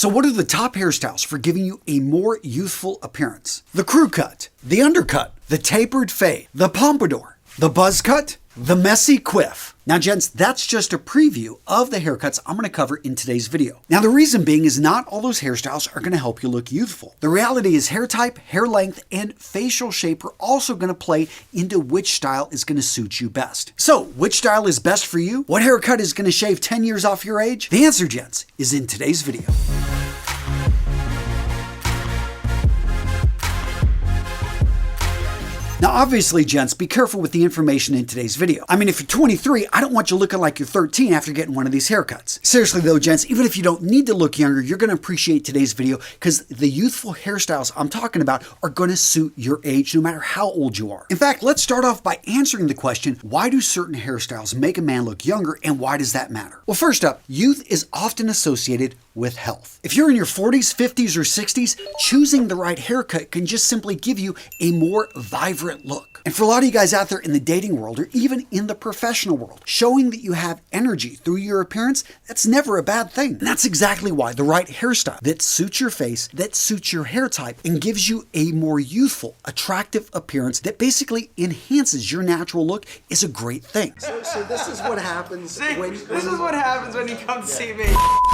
So what are the top hairstyles for giving you a more youthful appearance? The crew cut, the undercut, the tapered fade, the pompadour, the buzz cut, the messy quiff. Now gents, that's just a preview of the haircuts I'm going to cover in today's video. Now the reason being is not all those hairstyles are going to help you look youthful. The reality is hair type, hair length, and facial shape are also going to play into which style is going to suit you best. So which style is best for you? What haircut is going to shave 10 years off your age? The answer, gents, is in today's video. Now obviously, gents, be careful with the information in today's video. I mean, if you're 23, I don't want you looking like you're 13 after getting one of these haircuts. Seriously though, gents, even if you don't need to look younger, you're going to appreciate today's video because the youthful hairstyles I'm talking about are going to suit your age no matter how old you are. In fact, let's start off by answering the question, why do certain hairstyles make a man look younger and why does that matter? Well, first up, youth is often associated with health. If you're in your 40s, 50s, or 60s, choosing the right haircut can just simply give you a more vibrant look. And for a lot of you guys out there in the dating world or even in the professional world, showing that you have energy through your appearance, that's never a bad thing. And that's exactly why the right hairstyle that suits your face, that suits your hair type, and gives you a more youthful, attractive appearance that basically enhances your natural look is a great thing. So this is what happens when you come see me.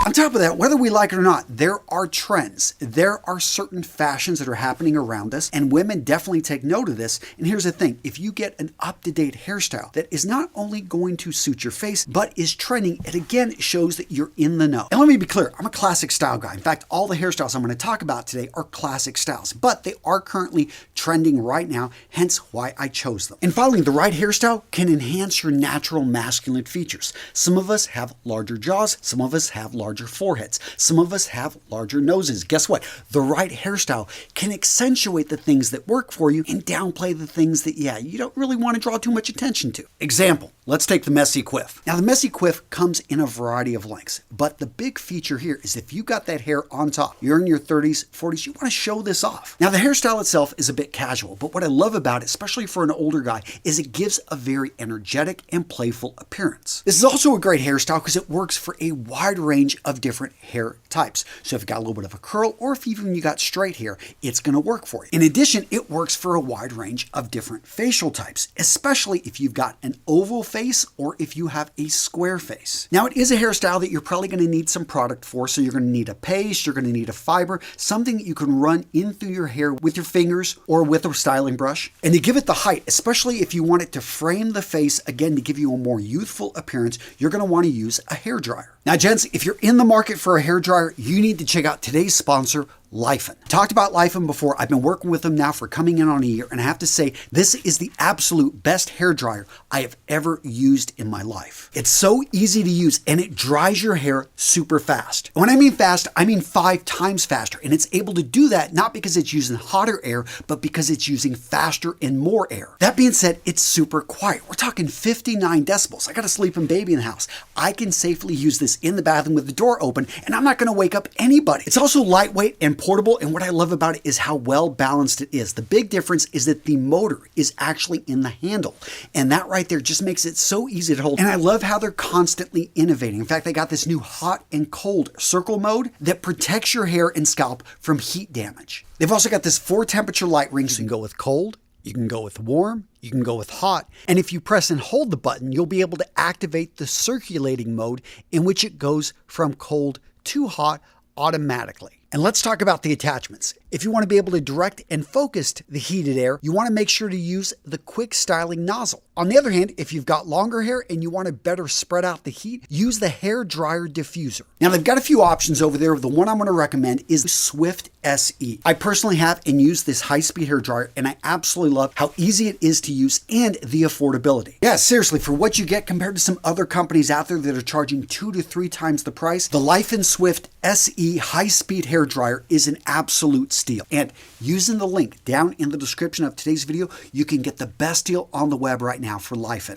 On top of that, whether we like it or not, there are trends. There are certain fashions that are happening around us, and women definitely take note of this. And here's the thing, if you get an up-to-date hairstyle that is not only going to suit your face, but is trending, it again shows that you're in the know. And let me be clear, I'm a classic style guy. In fact, all the hairstyles I'm going to talk about today are classic styles, but they are currently trending right now, hence why I chose them. And following the right hairstyle can enhance your natural masculine features. Some of us have larger jaws, some of us have larger foreheads, some of us have larger noses. Guess what? The right hairstyle can accentuate the things that work for you and downplay the things that, you don't really want to draw too much attention to. Example, let's take the messy quiff. Now the messy quiff comes in a variety of lengths, but the big feature here is if you got that hair on top, you're in your 30s, 40s, you want to show this off. Now the hairstyle itself is a bit casual, but what I love about it, especially for an older guy, is it gives a very energetic and playful appearance. This is also a great hairstyle because it works for a wide range of different hair types. So if you got a little bit of a curl or if even you got straight hair, it's going to work for you. In addition, it works for a wide range of different facial types, especially if you've got an oval face or if you have a square face. Now it is a hairstyle that you're probably going to need some product for, so you're going to need a paste, you're going to need a fiber, something that you can run in through your hair with your fingers or with a styling brush. And to give it the height, especially if you want it to frame the face, again to give you a more youthful appearance, you're going to want to use a hairdryer. Now gents, if you're in the market for a hairdryer, you need to check out today's sponsor, Lifen. Talked about Lifen before. I've been working with them now for coming in on a year, and I have to say this is the absolute best hairdryer I have ever used in my life. It's so easy to use and it dries your hair super fast. And when I mean fast, I mean 5 times faster, and it's able to do that not because it's using hotter air, but because it's using faster and more air. That being said, it's super quiet. We're talking 59 decibels. I got a sleeping baby in the house. I can safely use this in the bathroom with the door open, and I'm not going to wake up anybody. It's also lightweight and portable, and what I love about it is how well balanced it is. The big difference is that the motor is actually in the handle, and that right there just makes it so easy to hold. And I love how they're constantly innovating. In fact, they got this new hot and cold circle mode that protects your hair and scalp from heat damage. They've also got this 4 temperature light ring, so you can go with cold, you can go with warm, you can go with hot, and if you press and hold the button, you'll be able to activate the circulating mode in which it goes from cold to hot automatically. And let's talk about the attachments. If you want to be able to direct and focus the heated air, you want to make sure to use the quick styling nozzle. On the other hand, if you've got longer hair and you want to better spread out the heat, use the hair dryer diffuser. Now they've got a few options over there. The one I'm going to recommend is Swift SE. I personally have and use this high-speed hair dryer, and I absolutely love how easy it is to use and the affordability. Yeah, seriously, for what you get compared to some other companies out there that are charging 2 to 3 times the price, the Lifen Swift SE high-speed hair dryer is an absolute steal. And using the link down in the description of today's video, you can get the best deal on the web right now for Lifen.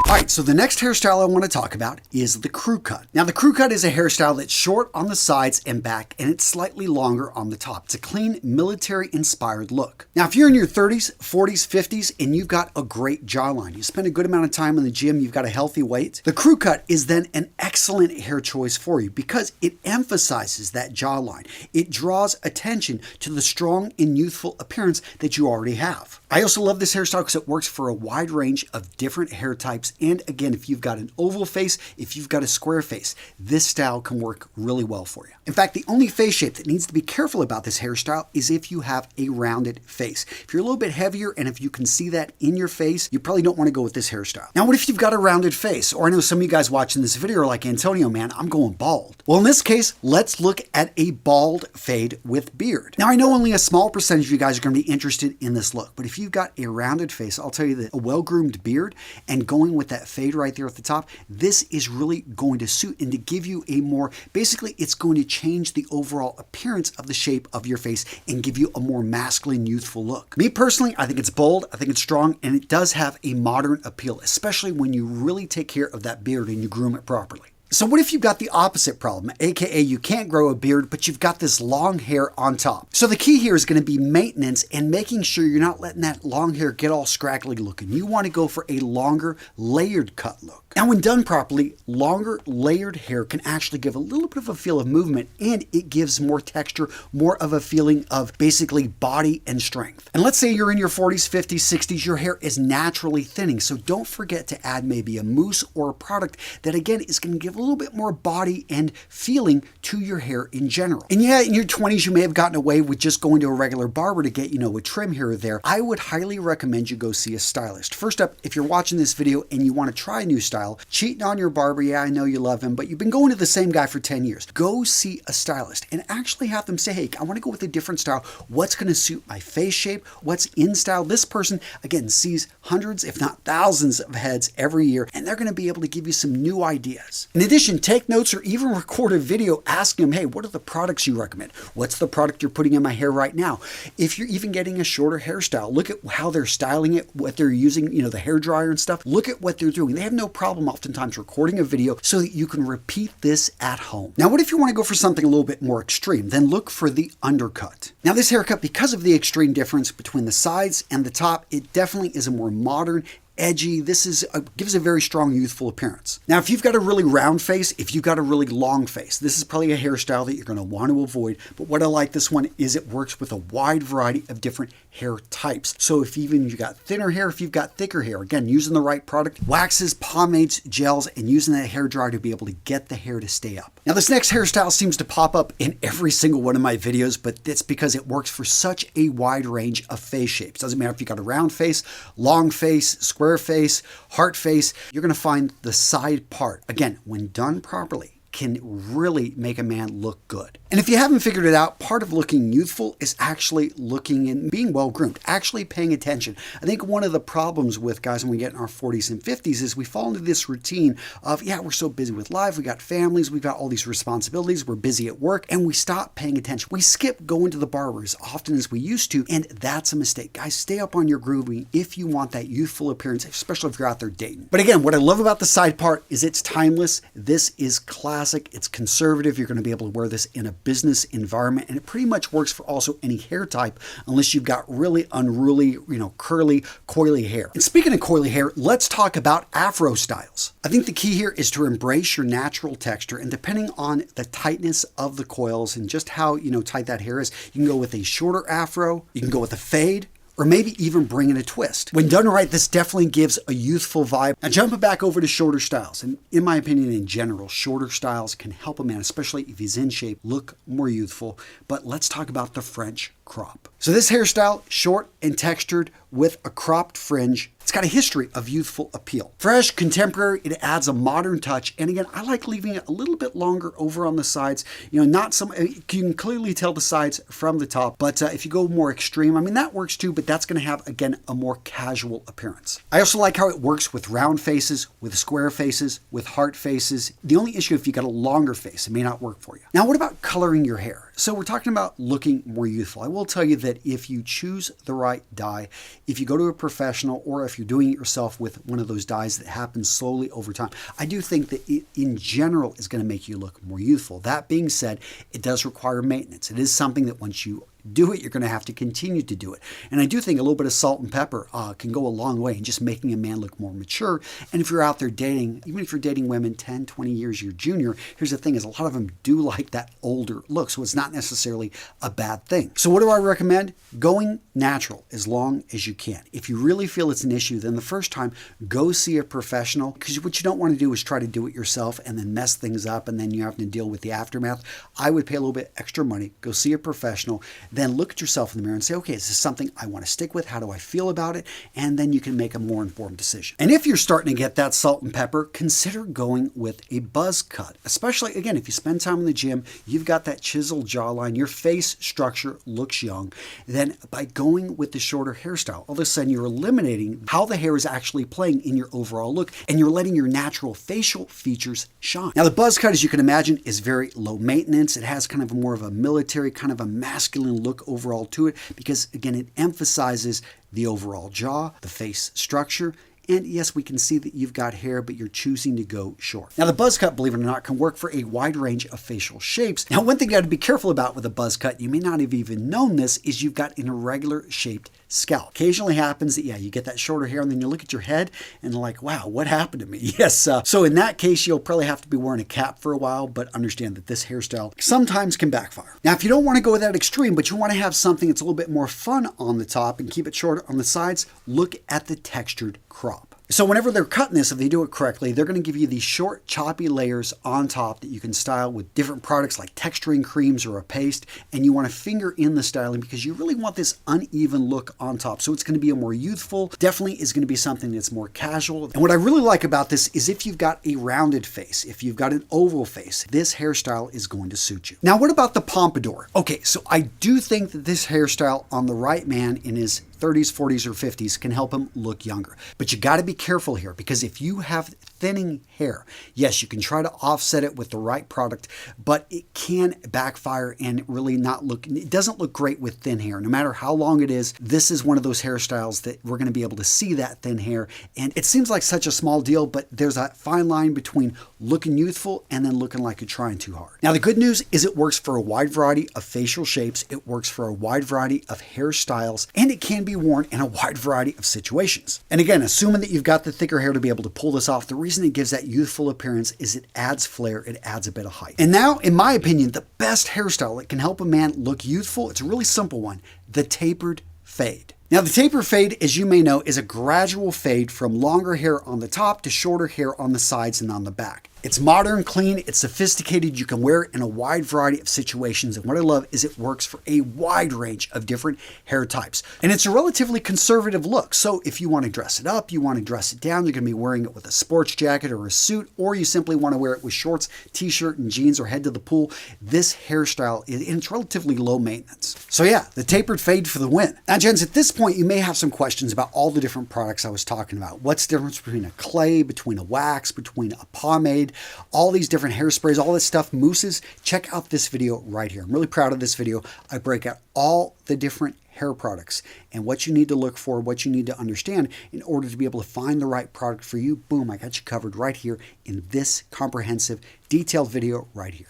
All right, so the next hairstyle I want to talk about is the crew cut. Now, the crew cut is a hairstyle that's short on the sides and back, and it's slightly longer on the top. It's a clean, military-inspired look. Now, if you're in your 30s, 40s, 50s, and you've got a great jawline, you spend a good amount of time in the gym, you've got a healthy weight, the crew cut is then an excellent hair choice for you because it emphasizes that jawline. It draws attention to the strong and youthful appearance that you already have. I also love this hairstyle because it works for a wide range of different hair types. And again, if you've got an oval face, if you've got a square face, this style can work really well for you. In fact, the only face shape that needs to be careful about this hairstyle is if you have a rounded face. If you're a little bit heavier and if you can see that in your face, you probably don't want to go with this hairstyle. Now, what if you've got a rounded face? Or I know some of you guys watching this video are like, Antonio, man, I'm going bald. Well, in this case, let's look at a bald fade with beard. Now, I know only a small percentage of you guys are going to be interested in this look, but if you've got a rounded face, I'll tell you that a well-groomed beard and going with that fade right there at the top, this is really going to suit and to give you a more, basically it's going to change the overall appearance of the shape of your face and give you a more masculine, youthful look. Me personally, I think it's bold, I think it's strong, and it does have a modern appeal, especially when you really take care of that beard and you groom it properly. So what if you've got the opposite problem, aka you can't grow a beard, but you've got this long hair on top? So the key here is going to be maintenance and making sure you're not letting that long hair get all scraggly looking. You want to go for a longer, layered cut look. Now, when done properly, longer, layered hair can actually give a little bit of a feel of movement, and it gives more texture, more of a feeling of basically body and strength. And let's say you're in your 40s, 50s, 60s, your hair is naturally thinning, so don't forget to add maybe a mousse or a product that, again, is going to give a little bit more body and feeling to your hair in general. And yeah, in your 20s, you may have gotten away with just going to a regular barber to get, a trim here or there. I would highly recommend you go see a stylist. First up, if you're watching this video and you want to try a new style, cheating on your barber, yeah, I know you love him, but you've been going to the same guy for 10 years. Go see a stylist and actually have them say, hey, I want to go with a different style. What's going to suit my face shape? What's in style? This person, again, sees hundreds, if not thousands of heads every year, and they're going to be able to give you some new ideas. In addition, take notes or even record a video asking them, hey, what are the products you recommend? What's the product you're putting in my hair right now? If you're even getting a shorter hairstyle, look at how they're styling it, what they're using, the hair dryer and stuff. Look at what they're doing. They have no problem oftentimes recording a video so that you can repeat this at home. Now, what if you want to go for something a little bit more extreme? Then look for the undercut. Now, this haircut, because of the extreme difference between the sides and the top, it definitely is a more modern, edgy. This gives a very strong youthful appearance. Now, if you've got a really round face, if you've got a really long face, this is probably a hairstyle that you're going to want to avoid. But what I like this one is it works with a wide variety of different hair types. So if even you've got thinner hair, if you've got thicker hair, again, using the right product, waxes, pomades, gels, and using that hair dryer to be able to get the hair to stay up. Now, this next hairstyle seems to pop up in every single one of my videos, but it's because it works for such a wide range of face shapes. Doesn't matter if you've got a round face, long face, square face, heart face, you're going to find the side part, again, when done properly, can really make a man look good. And if you haven't figured it out, part of looking youthful is actually looking and being well groomed, actually paying attention. I think one of the problems with guys when we get in our 40s and 50s is we fall into this routine of, yeah, we're so busy with life, we got families, we've got all these responsibilities, we're busy at work, and we stop paying attention. We skip going to the barber as often as we used to, and that's a mistake. Guys, stay up on your grooming if you want that youthful appearance, especially if you're out there dating. But again, what I love about the side part is it's timeless. This is classic. It's conservative. You're going to be able to wear this in a business environment, and it pretty much works for also any hair type unless you've got really unruly, curly, coily hair. And speaking of coily hair, let's talk about afro styles. I think the key here is to embrace your natural texture, and depending on the tightness of the coils and just how tight that hair is, you can go with a shorter afro, you can go with a fade, or maybe even bring in a twist. When done right, this definitely gives a youthful vibe. Now, jumping back over to shorter styles, and in my opinion, in general, shorter styles can help a man, especially if he's in shape, look more youthful. But let's talk about the French crop. So this hairstyle, short and textured with a cropped fringe, it's got a history of youthful appeal. Fresh, contemporary, it adds a modern touch. And again, I like leaving it a little bit longer over on the sides. Not some, you can clearly tell the sides from the top, but if you go more extreme, that works too, but that's gonna have, again, a more casual appearance. I also like how it works with round faces, with square faces, with heart faces. The only issue, if you got a longer face, it may not work for you. Now, what about coloring your hair? So we're talking about looking more youthful. I will tell you that if you choose the right dye, if you go to a professional or if you're doing it yourself with one of those dyes that happens slowly over time, I do think that it in general is going to make you look more youthful. That being said, it does require maintenance. It is something that once you do it, you're going to have to continue to do it. And I do think a little bit of salt and pepper can go a long way in just making a man look more mature. And if you're out there dating, even if you're dating women 10, 20 years your junior, here's the thing is a lot of them do like that older look. So it's not necessarily a bad thing. So what do I recommend? Going natural as long as you can. If you really feel it's an issue, then the first time, go see a professional, because what you don't want to do is try to do it yourself and then mess things up and then you have to deal with the aftermath. I would pay a little bit extra money, go see a professional, then look at yourself in the mirror and say, okay, is this something I want to stick with? How do I feel about it? And then you can make a more informed decision. And if you're starting to get that salt and pepper, consider going with a buzz cut. Especially, again, if you spend time in the gym, you've got that chiseled jawline, your face structure looks young. Then by going with the shorter hairstyle, all of a sudden you're eliminating how the hair is actually playing in your overall look, and you're letting your natural facial features shine. Now, the buzz cut, as you can imagine, is very low maintenance. It has kind of more of a military, kind of a masculine look overall to it because, again, it emphasizes the overall jaw, the face structure, and yes, we can see that you've got hair, but you're choosing to go short. Now, the buzz cut, believe it or not, can work for a wide range of facial shapes. Now, one thing you got to be careful about with a buzz cut, you may not have even known this, is you've got an irregular shaped scalp. Occasionally happens that, you get that shorter hair and then you look at your head and like, wow, what happened to me? Yes, so in that case, you'll probably have to be wearing a cap for a while, but understand that this hairstyle sometimes can backfire. Now, if you don't want to go that extreme, but you want to have something that's a little bit more fun on the top and keep it shorter on the sides, look at the textured crop. So whenever they're cutting this, if they do it correctly, they're going to give you these short, choppy layers on top that you can style with different products like texturing creams or a paste, and you want to finger in the styling because you really want this uneven look on top. So it's going to be a more youthful, definitely is going to be something that's more casual. And what I really like about this is if you've got a rounded face, if you've got an oval face, this hairstyle is going to suit you. Now, what about the pompadour? Okay, so I do think that this hairstyle on the right man in his 30s, 40s, or 50s can help him look younger. But you got to be careful here because if you have thinning hair, yes, you can try to offset it with the right product, but it can backfire and really not look, it doesn't look great with thin hair. No matter how long it is, this is one of those hairstyles that we're going to be able to see that thin hair. And it seems like such a small deal, but there's a fine line between looking youthful and then looking like you're trying too hard. Now, the good news is it works for a wide variety of facial shapes. It works for a wide variety of hairstyles, and it can be worn in a wide variety of situations. And again, assuming that you've got the thicker hair to be able to pull this off, the reason it gives that youthful appearance is it adds flair, it adds a bit of height. And now, in my opinion, the best hairstyle that can help a man look youthful, it's a really simple one, the tapered fade. Now, the taper fade, as you may know, is a gradual fade from longer hair on the top to shorter hair on the sides and on the back. It's modern, clean, it's sophisticated. You can wear it in a wide variety of situations. And what I love is it works for a wide range of different hair types. And it's a relatively conservative look. So if you want to dress it up, you want to dress it down, you're going to be wearing it with a sports jacket or a suit, or you simply want to wear it with shorts, t-shirt, and jeans, or head to the pool, this hairstyle, it's relatively low maintenance. So yeah, the tapered fade for the win. Now, gents, at this point, you may have some questions about all the different products I was talking about. What's the difference between a clay, between a wax, between a pomade, all these different hairsprays, all this stuff, mousses? Check out this video right here. I'm really proud of this video. I break out all the different hair products and what you need to look for, what you need to understand in order to be able to find the right product for you. Boom, I got you covered right here in this comprehensive, detailed video right here.